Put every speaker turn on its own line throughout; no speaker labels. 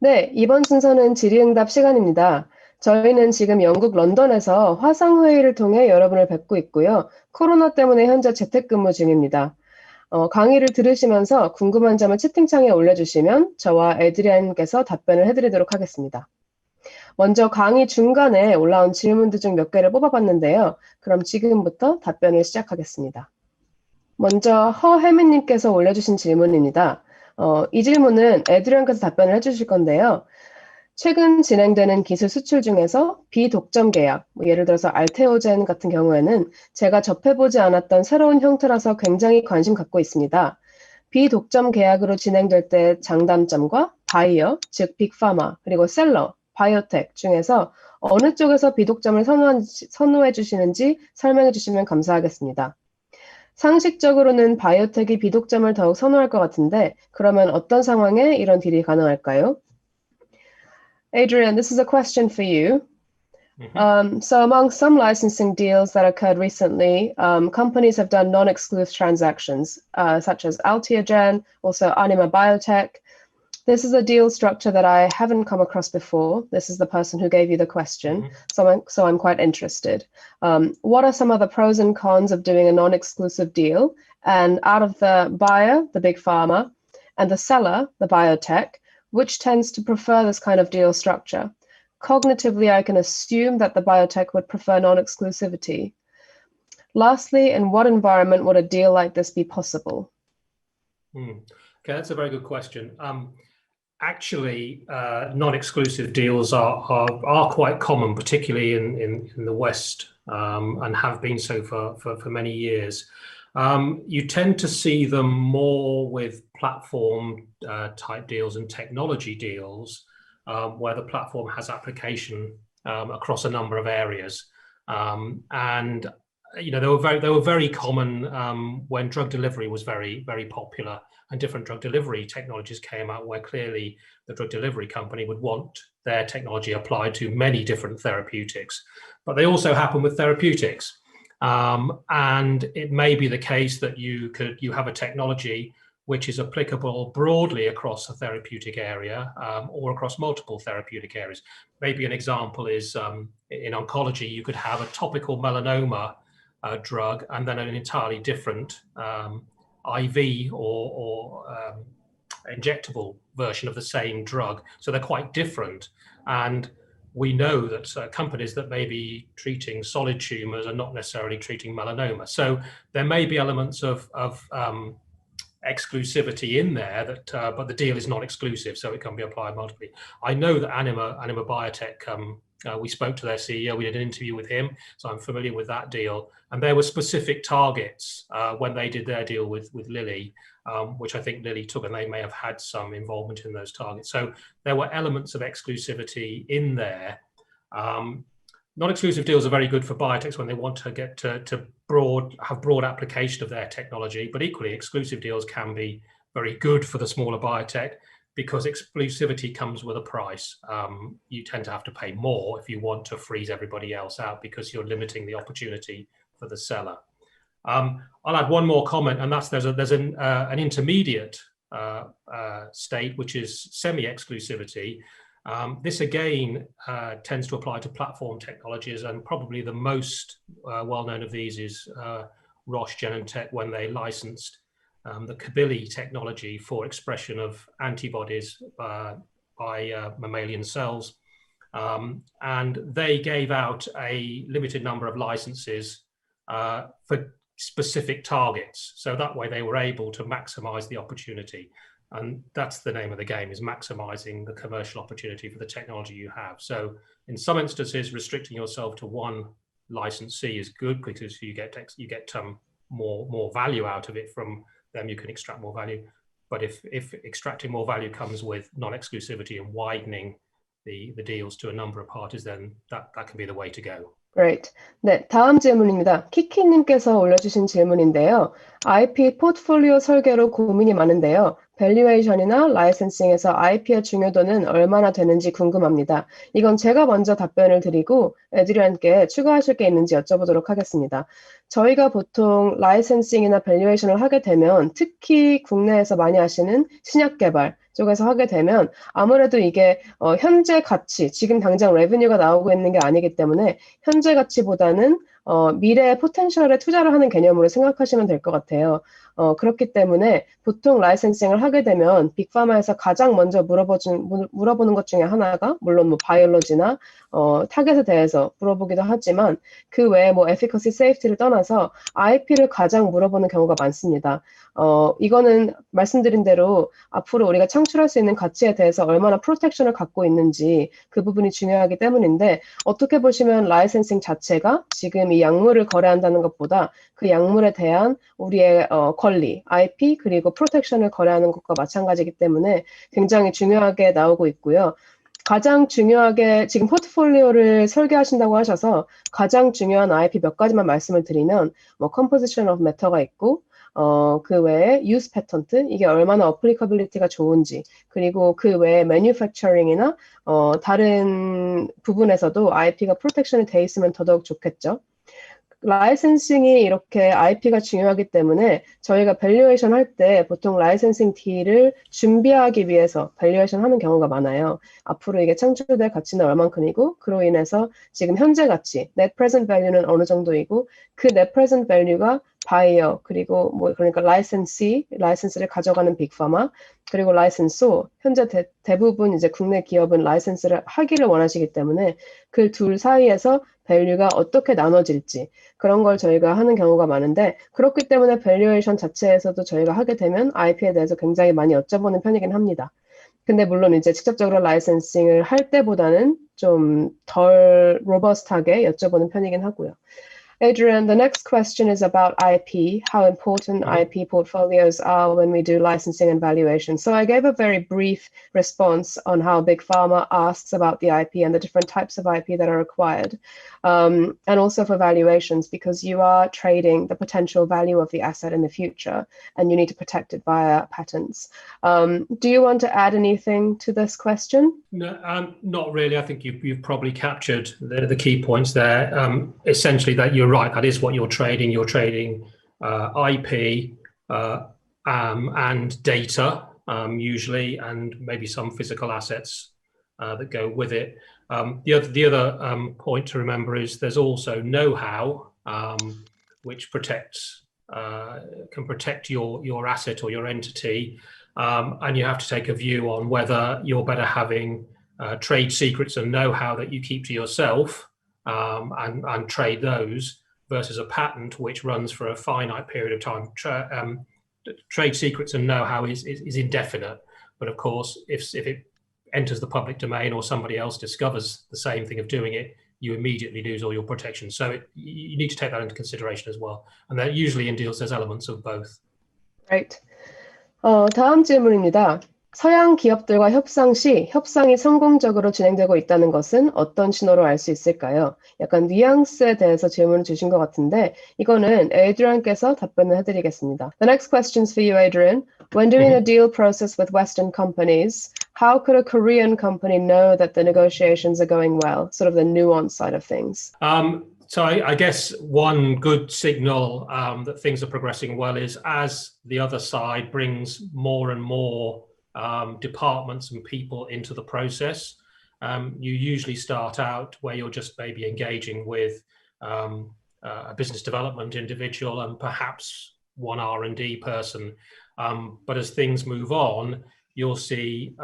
네, 이번 순서는 질의응답 시간입니다. 저희는 지금 영국 런던에서 화상회의를 통해 여러분을 뵙고 있고요. 코로나 때문에 현재 재택근무 중입니다. 강의를 들으시면서 궁금한 점을 채팅창에 올려주시면 저와 애드리안께서 답변을 해드리도록 하겠습니다. 먼저 강의 중간에 올라온 질문들 중 몇 개를 뽑아봤는데요. 그럼 지금부터 답변을 시작하겠습니다. 먼저 허혜민님께서 올려주신 질문입니다. 이 질문은 애드리안께서 답변을 해주실 건데요. 최근 진행되는 기술 수출 중에서 비독점 계약, 예를 들어서 알테오젠 같은 경우에는 제가 접해보지 않았던 새로운 형태라서 굉장히 관심 갖고 있습니다. 비독점 계약으로 진행될 때 장단점과 바이어, 즉 빅파마, 그리고 셀러, 바이오텍 중에서 어느 쪽에서 비독점을 선호해 주시는지 설명해 주시면 감사하겠습니다. 상식적으로는 바이오텍이 비독점을 더욱 선호할 것 같은데 그러면 어떤 상황에 이런 딜이 가능할까요? Adrian, this is a question for you. So among some licensing deals that occurred recently, companies have done non-exclusive transactions, such as Alteogen, also Anima Biotech. This is a deal structure that I haven't come across before. This is the person who gave you the question, so I'm quite interested. What are some of the pros and cons of doing a non-exclusive deal? And out of the buyer, the big pharma, and the seller, the biotech, which tends to prefer this kind of deal structure? Cognitively, I can assume that the biotech would prefer non-exclusivity. Lastly, in what environment would a deal like this be possible?
Okay, that's a very good question. Actually, non-exclusive deals are quite common, particularly in the West, and have been so for many years. You tend to see them more with platform type deals and technology deals, where the platform has application across a number of areas. And you know, they were very common when drug delivery was very popular, and different drug delivery technologies came out where clearly the drug delivery company would want their technology applied to many different therapeutics. But they also happen with therapeutics. And it may be the case that you have a technology which is applicable broadly across a therapeutic area or across multiple therapeutic areas. Maybe an example is in oncology, you could have a topical melanoma drug and then an entirely different IV or injectable version of the same drug. So they're quite different. And we know that companies that may be treating solid tumors are not necessarily treating melanoma. So there may be elements of exclusivity in there, that, but the deal is not exclusive, so it can be applied multiply. I know that Anima Biotech, we spoke to their CEO, we did an interview with him, so I'm familiar with that deal. And there were specific targets when they did their deal with Lilly, which I think Lilly took, and they may have had some involvement in those targets. So there were elements of exclusivity in there. Non-exclusive deals are very good for biotechs when they want to get to have broad application of their technology, but equally exclusive deals can be very good for the smaller biotech because exclusivity comes with a price. You tend to have to pay more if you want to freeze everybody else out because you're limiting the opportunity for the seller. I'll add one more comment, and that's there's an intermediate state, which is semi-exclusivity. This again tends to apply to platform technologies, and probably the most well-known of these is Roche Genentech when they licensed the Kabili technology for expression of antibodies by mammalian cells. And they gave out a limited number of licenses for specific targets. So that way they were able to maximize the opportunity. And that's the name of the game, is maximizing the commercial opportunity for the technology you have. So in some instances, restricting yourself to one licensee is good because you get more value out of it from them. You can extract more value. But if extracting more value comes with non-exclusivity and widening the deals to a number of parties, then that can be the way to go.
Great. 네, 다음 질문입니다. 키키님께서 올려주신 질문인데요. IP 포트폴리오 설계로 고민이 많은데요. 밸류에이션이나 라이센싱에서 IP의 중요도는 얼마나 되는지 궁금합니다. 이건 제가 먼저 답변을 드리고 애드리안께 추가하실 게 있는지 여쭤보도록 하겠습니다. 저희가 보통 라이센싱이나 밸류에이션을 하게 되면 특히 국내에서 많이 하시는 신약 개발, 쪽에서 하게 되면 아무래도 이게 현재 가치, 지금 당장 레베뉴가 나오고 있는 게 아니기 때문에 현재 가치보다는 미래의 포텐셜에 투자를 하는 개념으로 생각하시면 될 것 같아요. 그렇기 때문에 보통 라이센싱을 하게 되면 빅파마에서 가장 먼저 물어보는 것 중에 하나가 물론 뭐 바이올로지나 타겟에 대해서 물어보기도 하지만 그 외에 뭐 에피커시, 세이프티를 떠나서 IP를 가장 물어보는 경우가 많습니다. 이거는 말씀드린 대로 앞으로 우리가 창출할 수 있는 가치에 대해서 얼마나 프로텍션을 갖고 있는지 그 부분이 중요하기 때문인데 어떻게 보시면 라이센싱 자체가 지금 이 약물을 거래한다는 것보다 그 약물에 대한 우리의 권리, IP 그리고 프로텍션을 거래하는 것과 마찬가지이기 때문에 굉장히 중요하게 나오고 있고요. 가장 중요하게 지금 포트폴리오를 설계하신다고 하셔서 가장 중요한 IP 몇 가지만 말씀을 드리면 뭐 composition of matter가 있고 그 외에 use patent, 이게 얼마나 applicability가 좋은지, 그리고 그 외에 manufacturing이나 다른 부분에서도 IP가 프로텍션이 돼 있으면 더더욱 좋겠죠. 라이센싱이 이렇게 IP가 중요하기 때문에 저희가 밸류에이션 할 때 보통 라이센싱 딜을 준비하기 위해서 밸류에이션 하는 경우가 많아요. 앞으로 이게 창출될 가치는 얼만큼이고 그로 인해서 지금 현재 가치, net present value는 어느 정도이고 그 net present value가 바이어 그리고 뭐 그러니까 라이센스를 가져가는 빅파마 그리고 라이센소 현재 대부분 이제 국내 기업은 라이센스를 하기를 원하시기 때문에 그 둘 사이에서 밸류가 어떻게 나눠질지 그런 걸 저희가 하는 경우가 많은데 그렇기 때문에 밸류에이션 자체에서도 저희가 하게 되면 IP에 대해서 굉장히 많이 여쭤보는 편이긴 합니다. 근데 물론 이제 직접적으로 라이센싱을 할 때보다는 좀 덜 로버스트하게 여쭤보는 편이긴 하고요. Adrian, the next question is about IP, how important IP portfolios are when we do licensing and valuation. So I gave a very brief response on how Big Pharma asks about the IP and the different types of IP that are required, and also for valuations, because you are trading the potential value of the asset in the future, and you need to protect it via patents. Do you want to add anything to this question?
No, not really. I think you've probably captured the key points there. Essentially, that you're right. That is what you're trading. You're trading IP and data, usually, and maybe some physical assets that go with it. The other point to remember is there's also know-how, which can protect your asset or your entity. And you have to take a view on whether you're better having trade secrets and know-how that you keep to yourself and trade those versus a patent which runs for a finite period of time. Trade secrets and know-how is indefinite, but of course, if it enters the public domain or somebody else discovers the same thing of doing it, you immediately lose all your protection. So you need to take that into consideration as well. And that usually in deals, there's elements of both.
Right. 다음 질문입니다. 서양 기업들과 협상 시 협상이 성공적으로 진행되고 있다는 것은 어떤 신호로 알 수 있을까요? 약간 뉘앙스에 대해서 질문을 주신 것 같은데 이거는 Adrian께서 답변을 해드리겠습니다. The next question's for you, Adrian. When doing a deal process with Western companies, how could a Korean company know that the negotiations are going well? Sort of the nuance side of things.
So I guess one good signal that things are progressing well is as the other side brings more and more departments and people into the process, you usually start out where you're just maybe engaging with a business development individual and perhaps one R&D person. But as things move on, you'll see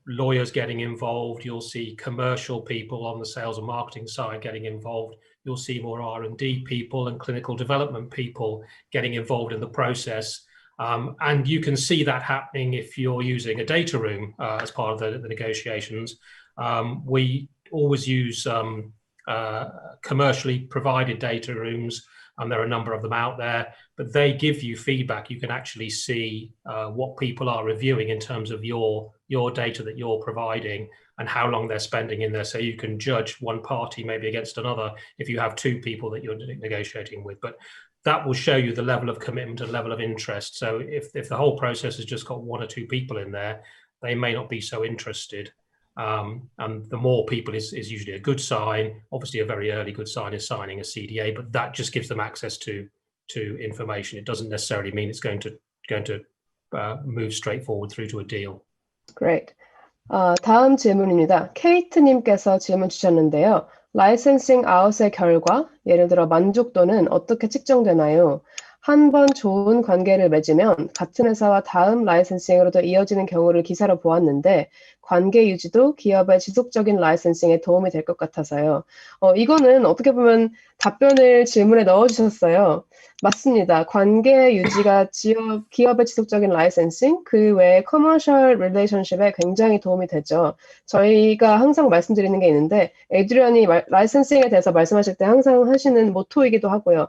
lawyers getting involved, you'll see commercial people on the sales and marketing side getting involved, you'll see more R&D people and clinical development people getting involved in the process. And you can see that happening if you're using a data room as part of the negotiations. We always use commercially provided data rooms, and there are a number of them out there, but they give you feedback. You can actually see what people are reviewing in terms of your data that you're providing and how long they're spending in there. So you can judge one party maybe against another if you have two people that you're negotiating with. But that will show you the level of commitment and level of interest. So if the whole process has just got one or two people in there, they may not be so interested. And the more people is usually a good sign. Obviously, a very early good sign is signing a CDA, but that just gives them access to information. It doesn't necessarily mean it's going to move straight forward through to a deal.
Great. 다음 질문입니다. 케이트님께서 질문 주셨는데요. 라이센싱 아웃의 결과, 예를 들어 만족도는 어떻게 측정되나요? 한 번 좋은 관계를 맺으면 같은 회사와 다음 라이센싱으로도 이어지는 경우를 기사로 보았는데 관계 유지도 기업의 지속적인 라이센싱에 도움이 될 것 같아서요. 이거는 어떻게 보면 답변을 질문에 넣어주셨어요. 맞습니다. 관계 유지가 기업의 지속적인 라이센싱, 그 외에 커머셜 릴레이션십에 굉장히 도움이 되죠. 저희가 항상 말씀드리는 게 있는데, 에드리안이 라이센싱에 대해서 말씀하실 때 항상 하시는 모토이기도 하고요.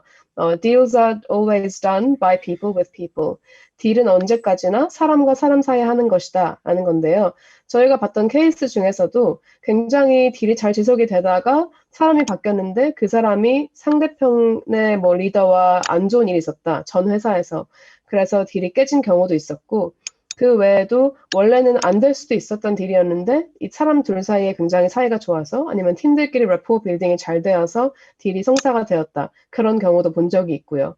Deals are always done by people with people. 딜은 언제까지나 사람과 사람 사이에 하는 것이다 라는 건데요. 저희가 봤던 케이스 중에서도 굉장히 딜이 잘 지속이 되다가 사람이 바뀌었는데 그 사람이 상대편의 뭐 리더와 안 좋은 일이 있었다. 전 회사에서. 그래서 딜이 깨진 경우도 있었고 그 외에도 원래는 안 될 수도 있었던 딜이었는데 이 사람 둘 사이에 굉장히 사이가 좋아서 아니면 팀들끼리 래포 빌딩이 잘 되어서 딜이 성사가 되었다. 그런 경우도 본 적이 있고요.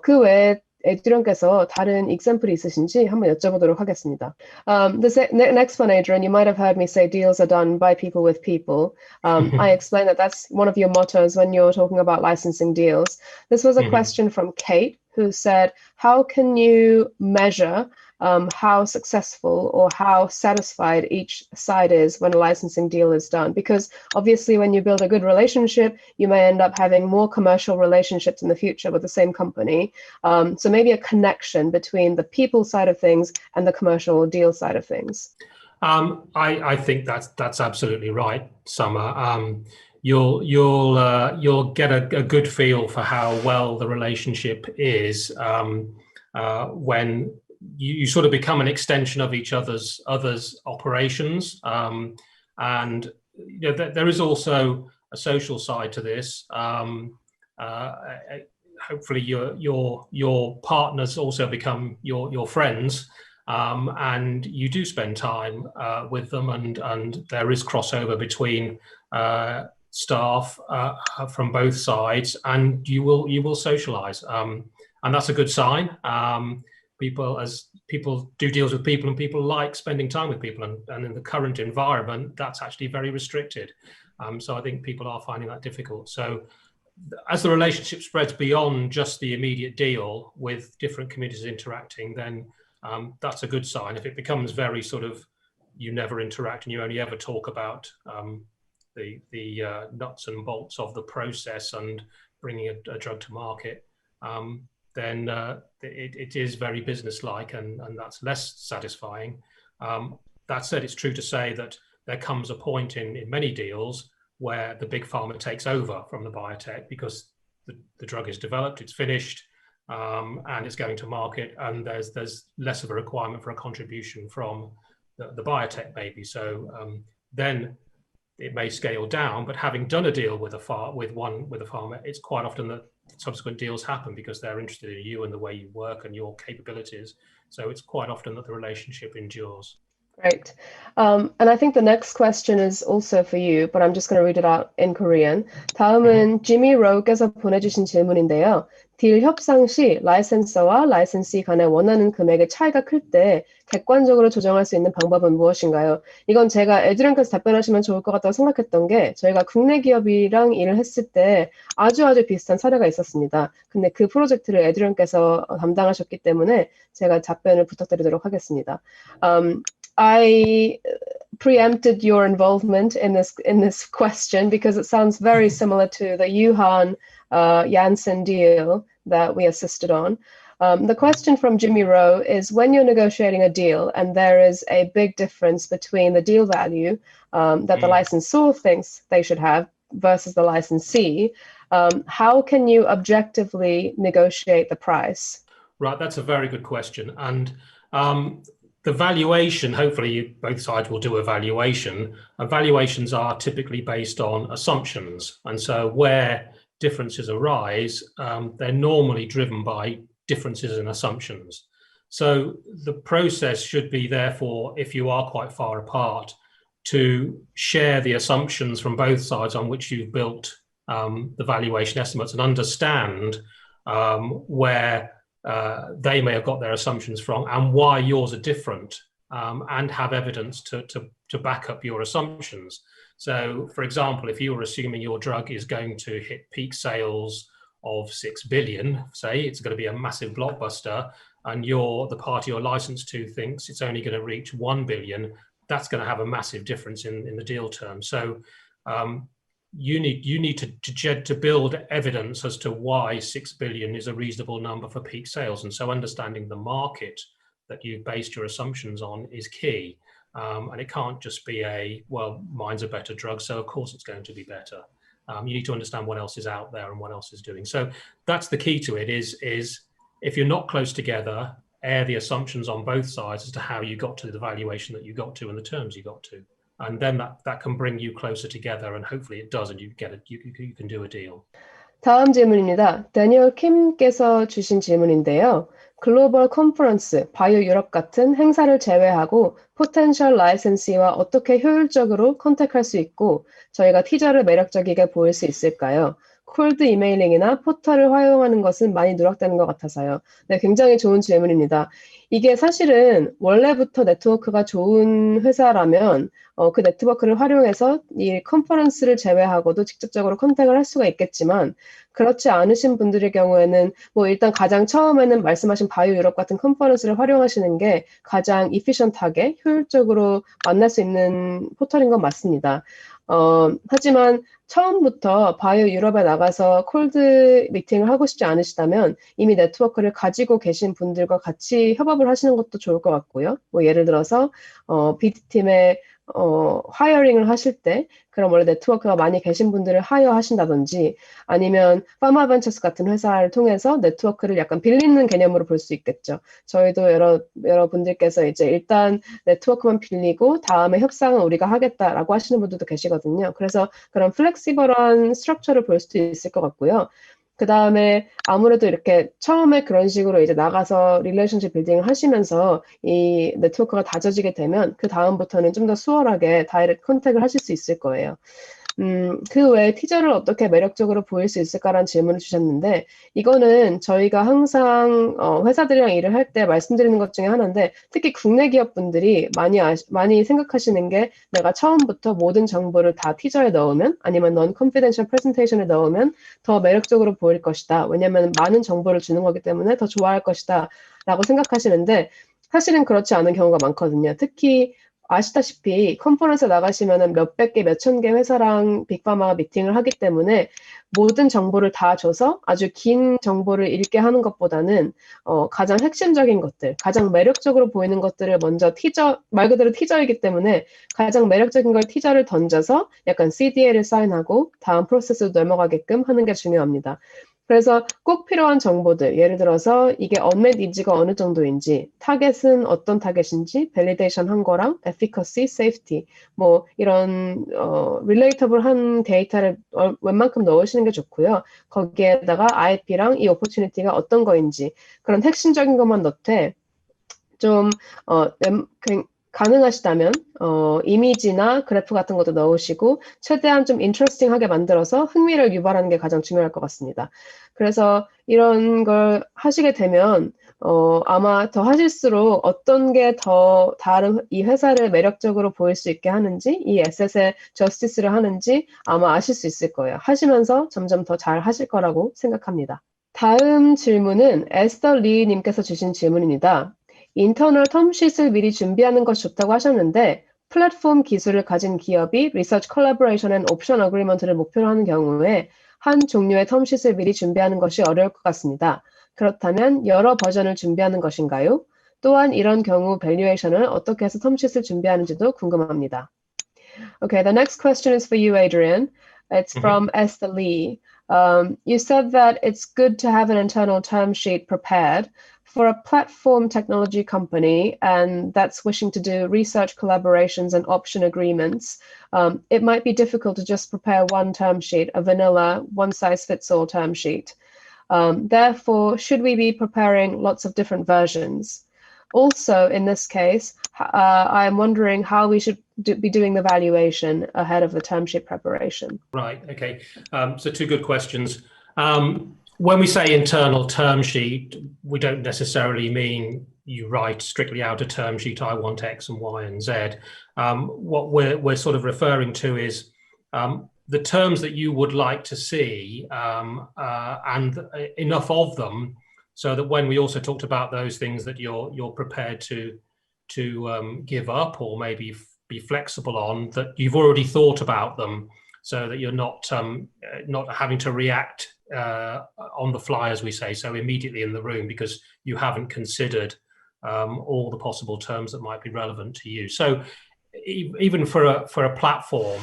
그 외에 에드리안께서 다른 example이 있으신지 한번 여쭤보도록 하겠습니다. Next one, Adrian, you might have heard me say deals are done by people with people. I explained that that's one of your mottos when you're talking about licensing deals. This was a question from Kate, who said, how can you measure how successful or how satisfied each side is when a licensing deal is done? Because obviously when you build a good relationship, you may end up having more commercial relationships in the future with the same company. So maybe a connection between the people side of things and the commercial deal side of things.
I think that's absolutely right, Summer. You'll get a good feel for how well the relationship is when you sort of become an extension of each other's operations, and you know, there is also a social side to this. Hopefully, your partners also become your friends, and you do spend time with them, and there is crossover between staff from both sides, and you will socialize, and that's a good sign. People do deals with people, and people like spending time with people, and in the current environment, that's actually very restricted. So I think people are finding that difficult. So as the relationship spreads beyond just the immediate deal with different communities interacting, then that's a good sign. If it becomes very sort of, you never interact and you only ever talk about the nuts and bolts of the process and bringing a drug to market, then it is very business-like, and that's less satisfying. That said, it's true to say that there comes a point in many deals where the big pharma takes over from the biotech because the drug is developed, it's finished, and it's going to market, and there's less of a requirement for a contribution from the biotech maybe. So then it may scale down, but having done a deal with a pharma, it's quite often that subsequent deals happen because they're interested in you and the way you work and your capabilities. So it's quite often that the relationship endures.
Great. And I think the next question is also for you, but I'm just going to read it out in Korean. 다음은 지미 로우께서 보내주신 질문인데요. 딜 협상 시 라이센서와 라이센시 간의 원하는 금액의 차이가 클 때 객관적으로 조정할 수 있는 방법은 무엇인가요? 이건 제가 에드리안께서 답변하시면 좋을 것 같다고 생각했던 게 저희가 국내 기업이랑 일을 했을 때 아주 비슷한 사례가 있었습니다. 근데 그 프로젝트를 에드리안께서 담당하셨기 때문에 제가 답변을 부탁드리도록 하겠습니다. I preempted your involvement in this question because it sounds very similar to the Yuhan Janssen deal that we assisted on. The question from Jimmy Rowe is, when you're negotiating a deal and there is a big difference between the deal value that the licensor thinks they should have versus the licensee, how can you objectively negotiate the price?
Right, that's a very good question. And the valuation, hopefully both sides will do a valuation. Valuations are typically based on assumptions. And so where differences arise, they're normally driven by differences in assumptions. So the process should be, therefore, if you are quite far apart, to share the assumptions from both sides on which you've built the valuation estimates and understand where they may have got their assumptions from and why yours are different and have evidence to back up your assumptions. So, for example, if you were assuming your drug is going to hit peak sales of 6 billion, say it's going to be a massive blockbuster, and the party you're licensed to thinks it's only going to reach 1 billion, that's going to have a massive difference in the deal terms. So you need to build evidence as to why 6 billion is a reasonable number for peak sales. And so understanding the market that you've based your assumptions on is key. And it can't just be well, mine's a better drug, so of course it's going to be better. You need to understand what else is out there and what else is doing. So that's the key to it is if you're not close together, air the assumptions on both sides as to how you got to the valuation that you got to and the terms you got to. And then that can bring you closer together, and hopefully it does, and you can do a deal.
다음 질문입니다. 데니얼 킴께서 주신 질문인데요. 글로벌 컨퍼런스, 바이오 유럽 같은 행사를 제외하고 포텐셜 라이센시와 어떻게 효율적으로 컨택할 수 있고 저희가 티저를 매력적이게 보일 수 있을까요? 콜드 이메일링이나 포털을 활용하는 것은 많이 누락되는 것 같아서요. 네, 굉장히 좋은 질문입니다. 이게 사실은 원래부터 네트워크가 좋은 회사라면 그 네트워크를 활용해서 이 컨퍼런스를 제외하고도 직접적으로 컨택을 할 수가 있겠지만 그렇지 않으신 분들의 경우에는 뭐 일단 가장 처음에는 말씀하신 바이오 유럽 같은 컨퍼런스를 활용하시는 게 가장 이피션트하게 효율적으로 만날 수 있는 포털인 건 맞습니다. 하지만 처음부터 바이오 유럽에 나가서 콜드 미팅을 하고 싶지 않으시다면 이미 네트워크를 가지고 계신 분들과 같이 협업을 하시는 것도 좋을 것 같고요. 뭐 예를 들어서 BD팀에 하이어링을 하실 때 그럼 원래 네트워크가 많이 계신 분들을 하이어하신다든지 아니면 파마벤처스 같은 회사를 통해서 네트워크를 약간 빌리는 개념으로 볼 수 있겠죠. 저희도 여러 분들께서 이제 일단 네트워크만 빌리고 다음에 협상은 우리가 하겠다라고 하시는 분들도 계시거든요. 그래서 그런 플렉시블한 스트럭처를 볼 수도 있을 것 같고요. 그 다음에 아무래도 이렇게 처음에 그런 식으로 이제 나가서 릴레이션십 빌딩을 하시면서 이 네트워크가 다져지게 되면 그 다음부터는 좀 더 수월하게 다이렉트 컨택을 하실 수 있을 거예요. 그 외에 티저를 어떻게 매력적으로 보일 수 있을까라는 질문을 주셨는데 이거는 저희가 항상 회사들이랑 일을 할 때 말씀드리는 것 중에 하나인데 특히 국내 기업분들이 많이 생각하시는 게 내가 처음부터 모든 정보를 다 티저에 넣으면 아니면 non-confidential presentation에 넣으면 더 매력적으로 보일 것이다. 왜냐하면 많은 정보를 주는 거기 때문에 더 좋아할 것이다 라고 생각하시는데 사실은 그렇지 않은 경우가 많거든요. 특히 아시다시피 컨퍼런스에 나가시면 몇백 개, 몇천 개 회사랑 빅파마가 미팅을 하기 때문에 모든 정보를 다 줘서 아주 긴 정보를 읽게 하는 것보다는 가장 핵심적인 것들, 가장 매력적으로 보이는 것들을 먼저 말 그대로 티저이기 때문에 가장 매력적인 걸 티저를 던져서 약간 CDA를 사인하고 다음 프로세스로 넘어가게끔 하는 게 중요합니다. 그래서 꼭 필요한 정보들, 예를 들어서 이게 unmet needs가 어느 정도인지, 타겟은 어떤 타겟인지, 밸리데이션 한 거랑, efficacy, safety, 뭐 이런 relatable한 데이터를 웬만큼 넣으시는 게 좋고요. 거기에다가 IP랑 이 opportunity가 어떤 거인지 그런 핵심적인 것만 넣되 좀 가능하시다면 이미지나 그래프 같은 것도 넣으시고 최대한 좀 인터레스팅하게 만들어서 흥미를 유발하는 게 가장 중요할 것 같습니다. 그래서 이런 걸 하시게 되면 아마 더 하실수록 어떤 게 더 다른 이 회사를 매력적으로 보일 수 있게 하는지 이 에셋에 저스티스를 하는지 아마 아실 수 있을 거예요. 하시면서 점점 더 잘 하실 거라고 생각합니다. 다음 질문은 에스더 리 님께서 주신 질문입니다. 인터널 텀쉿을 미리 준비하는 것이 좋다고 하셨는데 플랫폼 기술을 가진 기업이 리서치 콜라보레이션 앤 옵션 어그리먼트를 목표로 하는 경우에 한 종류의 텀쉿을 미리 준비하는 것이 어려울 것 같습니다. 그렇다면 여러 버전을 준비하는 것인가요? 또한 이런 경우 밸류에이션을 어떻게 해서 텀쉿을 준비하는지도 궁금합니다. Okay, the next question is for you, Adrian. It's from Esther Lee. You said that it's good to have an internal term sheet prepared. For a platform technology company and that's wishing to do research collaborations and option agreements, it might be difficult to just prepare one term sheet, a vanilla one-size-fits-all term sheet. Therefore, should we be preparing lots of different versions? Also, in this case, I'm wondering how we should be doing the valuation ahead of the term sheet preparation.
Right, okay. So two good questions. When we say internal term sheet, we don't necessarily mean you write strictly out a term sheet, I want X and Y and Z. What we're sort of referring to is the terms that you would like to see, and enough of them so that when we also talked about those things that you're prepared to give up or maybe be flexible on, that you've already thought about them, so that you're not having to react on the fly, as we say, so immediately in the room, because you haven't considered all the possible terms that might be relevant to you. So even for a platform,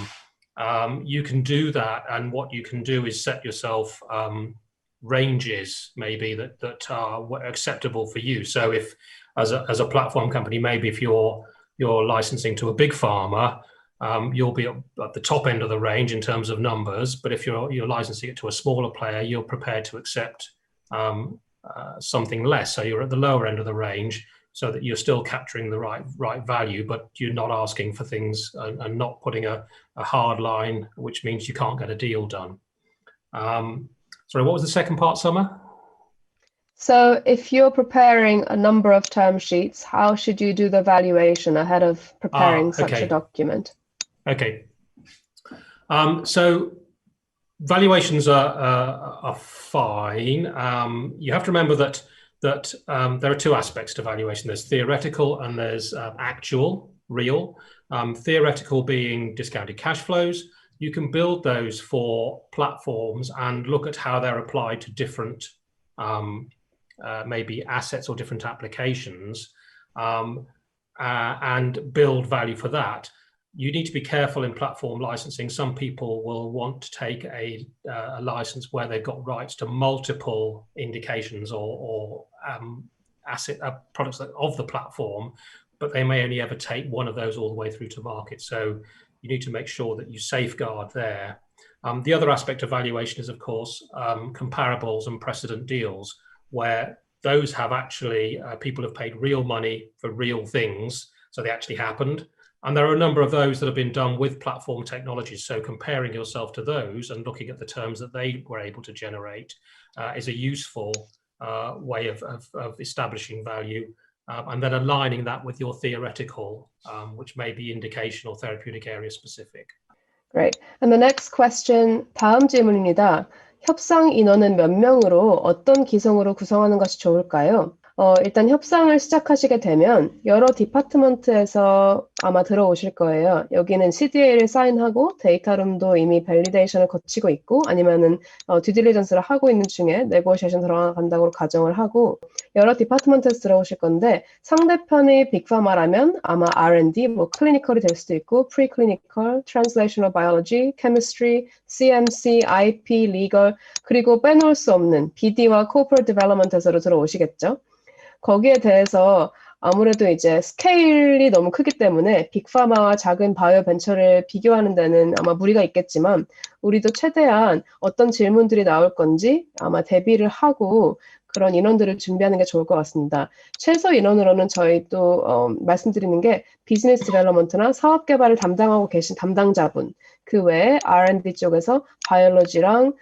you can do that, and what you can do is set yourself ranges maybe that are acceptable for you. So if as a platform company, maybe if you're licensing to a big pharma, you'll be at the top end of the range in terms of numbers. But if you're licensing it to a smaller player, you're prepared to accept something less. So you're at the lower end of the range, so that you're still capturing the right value, but you're not asking for things and not putting a hard line, which means you can't get a deal done. Sorry, what was the second part, Summer?
So if you're preparing a number of term sheets, how should you do the valuation ahead of preparing such a document? Okay.
So valuations are fine. You have to remember that there are two aspects to valuation. There's theoretical and there's actual, real. Theoretical being discounted cash flows. You can build those for platforms and look at how they're applied to different maybe assets or different applications, and build value for that. You need to be careful in platform licensing. Some people will want to take a license where they've got rights to multiple indications or asset products of the platform, but they may only ever take one of those all the way through to market. So you need to make sure that you safeguard there. The other aspect of valuation is, of course, comparables and precedent deals, where those have actually, people have paid real money for real things, so they actually happened. And there are a number of those that have been done with platform technologies. So comparing yourself to those and looking at the terms that they were able to generate is a useful way of establishing value, and then aligning that with your theoretical, which may be indication or therapeutic area specific.
Great. And the next question, 다음 질문입니다. 협상 인원은 몇 명으로 어떤 기성으로 구성하는 것이 좋을까요? 일단 협상을 시작하시게 되면 여러 디파트먼트에서 아마 들어오실 거예요. 여기는 CDA를 사인하고 데이터룸도 이미 밸리데이션을 거치고 있고, 아니면은 듀딜리전스를 하고 있는 중에 네고시에이션 들어간다고 가정을 하고, 여러 디파트먼트에서 들어오실 건데, 상대편이 빅파마라면 아마 R&D, 뭐 클리니컬이 될 수도 있고, 프리클리니컬, 트랜슬레이셔널 바이올로지, 케미스트리, CMC, IP, 리걸, 그리고 빼놓을 수 없는 BD와 코퍼레이트 디벨롭먼트에서 들어오시겠죠. 거기에 대해서 아무래도 이제 스케일이 너무 크기 때문에 빅파마와 작은 바이오 벤처를 비교하는 데는 아마 무리가 있겠지만, 우리도 최대한 어떤 질문들이 나올 건지 아마 대비를 하고 그런 인원들을 준비하는 게 좋을 것 같습니다. 최소 인원으로는 저희 또 말씀드리는 게 비즈니스 디벨롭먼트나 사업 개발을 담당하고 계신 담당자분, 그 외에 R&D 쪽에서 바이올로지랑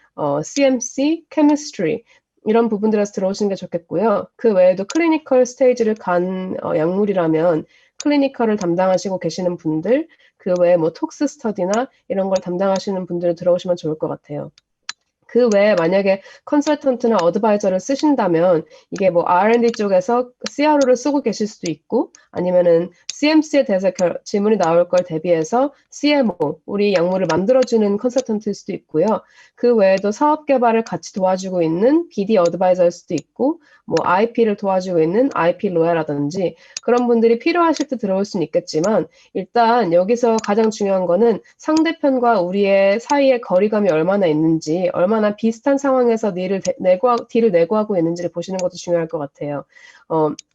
CMC, 케미스트리 이런 부분들에서 들어오시는 게 좋겠고요. 그 외에도 클리니컬 스테이지를 간 약물이라면 클리니컬을 담당하시고 계시는 분들, 그 외에 뭐 톡스 스터디나 이런 걸 담당하시는 분들 들어오시면 좋을 것 같아요. 그 외에 만약에 컨설턴트나 어드바이저를 쓰신다면 이게 뭐 R&D 쪽에서 CRO를 쓰고 계실 수도 있고, 아니면은 CMC에 대해서 질문이 나올 걸 대비해서 CMO, 우리 약물을 만들어주는 컨설턴트일 수도 있고요. 그 외에도 사업 개발을 같이 도와주고 있는 BD 어드바이저일 수도 있고, 뭐 IP를 도와주고 있는 IP 로얄라든지 그런 분들이 필요하실 때 들어올 수는 있겠지만, 일단 여기서 가장 중요한 거는 상대편과 우리의 사이의 거리감이 얼마나 있는지, 얼마나 비슷한 상황에서 딜을 내고하고 있는지를 보시는 것도 중요할 것 같아요.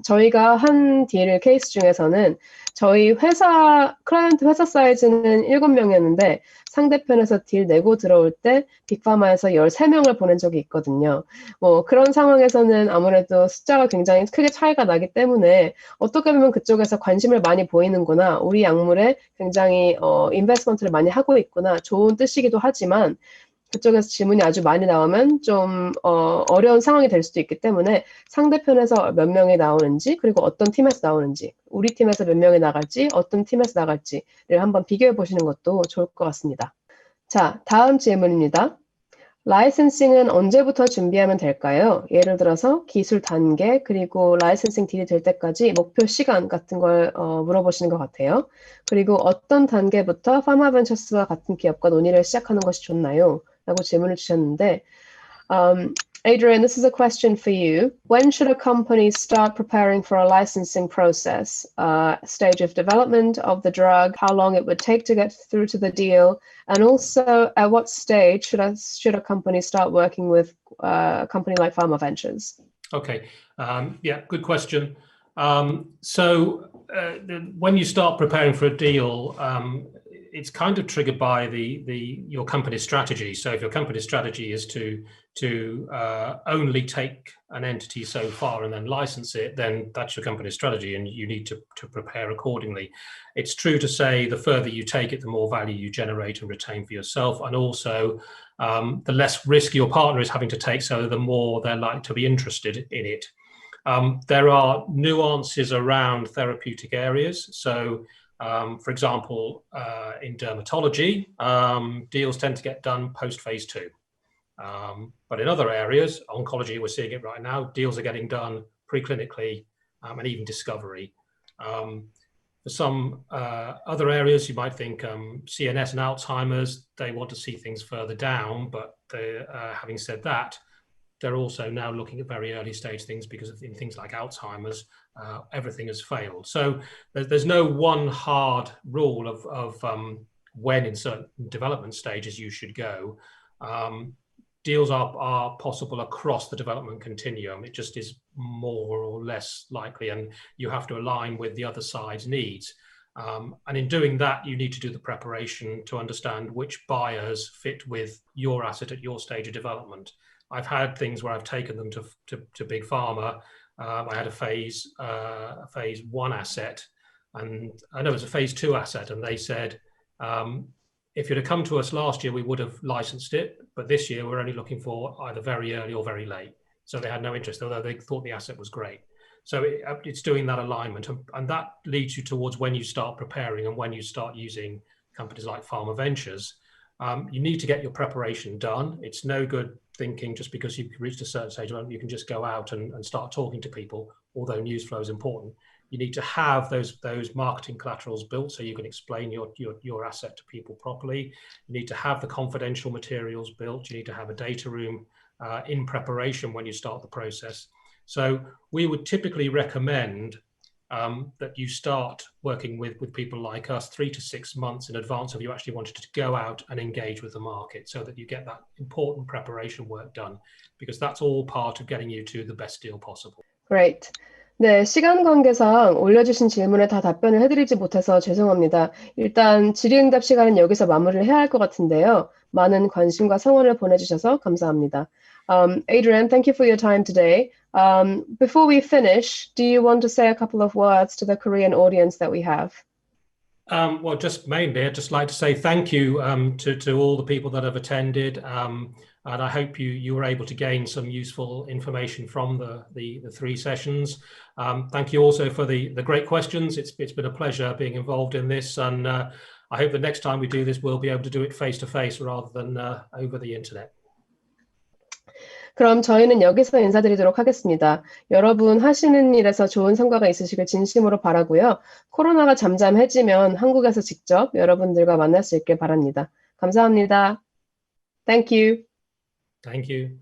저희가 한 딜 케이스 중에서는 저희 회사, 클라이언트 회사 사이즈는 7명이었는데 상대편에서 딜 내고 들어올 때 빅파마에서 13명을 보낸 적이 있거든요. 뭐 그런 상황에서는 아무래도 숫자가 굉장히 크게 차이가 나기 때문에 어떻게 보면 그쪽에서 관심을 많이 보이는구나, 우리 약물에 굉장히 인베스트먼트를 많이 하고 있구나, 좋은 뜻이기도 하지만, 그쪽에서 질문이 아주 많이 나오면 좀 어려운 상황이 될 수도 있기 때문에 상대편에서 몇 명이 나오는지 그리고 어떤 팀에서 나오는지 우리 팀에서 몇 명이 나갈지 어떤 팀에서 나갈지를 한번 비교해 보시는 것도 좋을 것 같습니다. 자, 다음 질문입니다. 라이센싱은 언제부터 준비하면 될까요? 예를 들어서 기술 단계 그리고 라이센싱 딜이 될 때까지 목표 시간 같은 걸 물어보시는 것 같아요. 그리고 어떤 단계부터 파마벤처스와 같은 기업과 논의를 시작하는 것이 좋나요? 라고 질문을 주셨는데 Adrian, this is a question for you. When should a company start preparing for a licensing process? Stage of development of the drug, how long it would take to get through to the deal, and also at what stage should a company start working with a company like Pa마벤처스?
Okay, yeah, good question. So when you start preparing for a deal, it's kind of triggered by your company's strategy. So if your company's strategy is to only take an entity so far and then license it, then that's your company's strategy, and you need to prepare accordingly. It's true to say the further you take it, the more value you generate and retain for yourself, and also the less risk your partner is having to take, so the more they're likely to be interested in it. There are nuances around therapeutic areas. So for example, in dermatology, deals tend to get done post-phase 2. But in other areas, oncology, we're seeing it right now, deals are getting done preclinically and even discovery. For some other areas, you might think CNS and Alzheimer's, they want to see things further down, but having said that, they're also now looking at very early stage things because in things like Alzheimer's, everything has failed. So there's no one hard rule of when in certain development stages you should go. Deals are possible across the development continuum. It just is more or less likely, and you have to align with the other side's needs. And in doing that, you need to do the preparation to understand which buyers fit with your asset at your stage of development. I've had things where I've taken them to big pharma. I had a phase 1 asset, and I know it was a phase 2 asset, and they said, if you'd have come to us last year, we would have licensed it, but this year we're only looking for either very early or very late. So they had no interest, although they thought the asset was great. So it's doing that alignment, and that leads you towards when you start preparing and when you start using companies like Pa마벤처스. You need to get your preparation done. It's no good thinking just because you've reached a certain stage, you can just go out and start talking to people, although news flow is important. You need to have those marketing collaterals built so you can explain your asset to people properly. You need to have the confidential materials built. You need to have a data room in preparation when you start the process. So we would typically recommend that you start working with people like us 3 to 6 months in advance of you actually wanted to go out and engage with the market, so that you get that important preparation work done, because that's all part of getting you to the best deal possible.
Great. 네, 시간 관계상 올려주신 질문에 다 답변을 해드리지 못해서 죄송합니다. 일단 질의응답 시간은 여기서 마무리를 해야 할 것 같은데요. 많은 관심과 성원을 보내주셔서 감사합니다. Adrian, thank you for your time today. Before we finish, do you want to say a couple of words to the Korean audience that we have?
Well, just mainly, I'd just like to say thank you to all the people that have attended, and I hope you were able to gain some useful information from the 3 sessions. Thank you also for the great questions. It's been a pleasure being involved in this, and I hope the next time we do this, we'll be able to do it face-to-face rather than over the internet.
그럼 저희는 여기서 인사드리도록 하겠습니다. 여러분 하시는 일에서 좋은 성과가 있으시길 진심으로 바라고요. 코로나가 잠잠해지면 한국에서 직접 여러분들과 만날 수 있길 바랍니다. 감사합니다. Thank you.
Thank you.